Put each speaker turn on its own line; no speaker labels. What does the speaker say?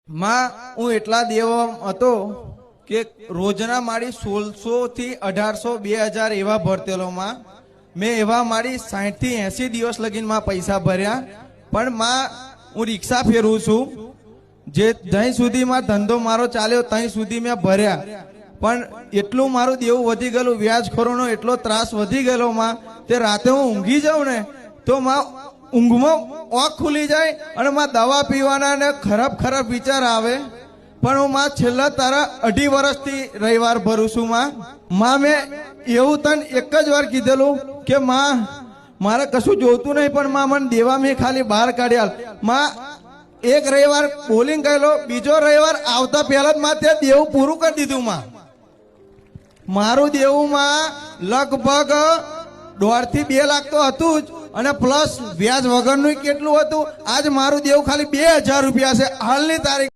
માં હું એટલા દેવા હતો કે રોજના મારી 1600 થી 1800 2000 એવા ભરતેલો માં મેં એવા મારી 60 થી 80 દિવસ લગીન માં પૈસા ભર્યા પણ માં હું રિક્ષા ફેરવું છું જે જ્યાં સુધી માં ધંધો મારો ચાલ્યો ત્યાં સુધી મેં ભર્યા પણ એટલું મારું દેવું વધી ગયેલું વ્યાજખોરોનો એટલો ત્રાસ વધી ગયેલો માં તે રાતે હું ઊંઘી જાઉં ને તો માં ઊંઘમાં આંખ ખુલી જાય અને માં દવા પીવાના ને ખરાબ ખરાબ વિચાર આવે પણ હું માં છેલ્લા તારા 2.5 વર્ષથી રવિવાર ભરું છું માં મેં એવું તને એક જ વાર કીધેલું કે માં મારે કશું જોતું નહીં પણ માં મને દેવા મેં ખાલી બહાર કાઢ્યા માં એક રવિવાર બોલિંગ ગયેલો બીજો રવિવાર આવતા પહેલા જ માં તે દેવું પૂરું કરી દીધું માં મારું દેવું માં લગભગ 1.5 થી 2 લાખ તો હતું જ અને પ્લસ વ્યાજ વગરનું કેટલું હતું આજ મારું દેવું ખાલી 2000 રૂપિયા છે હાલની તારીખ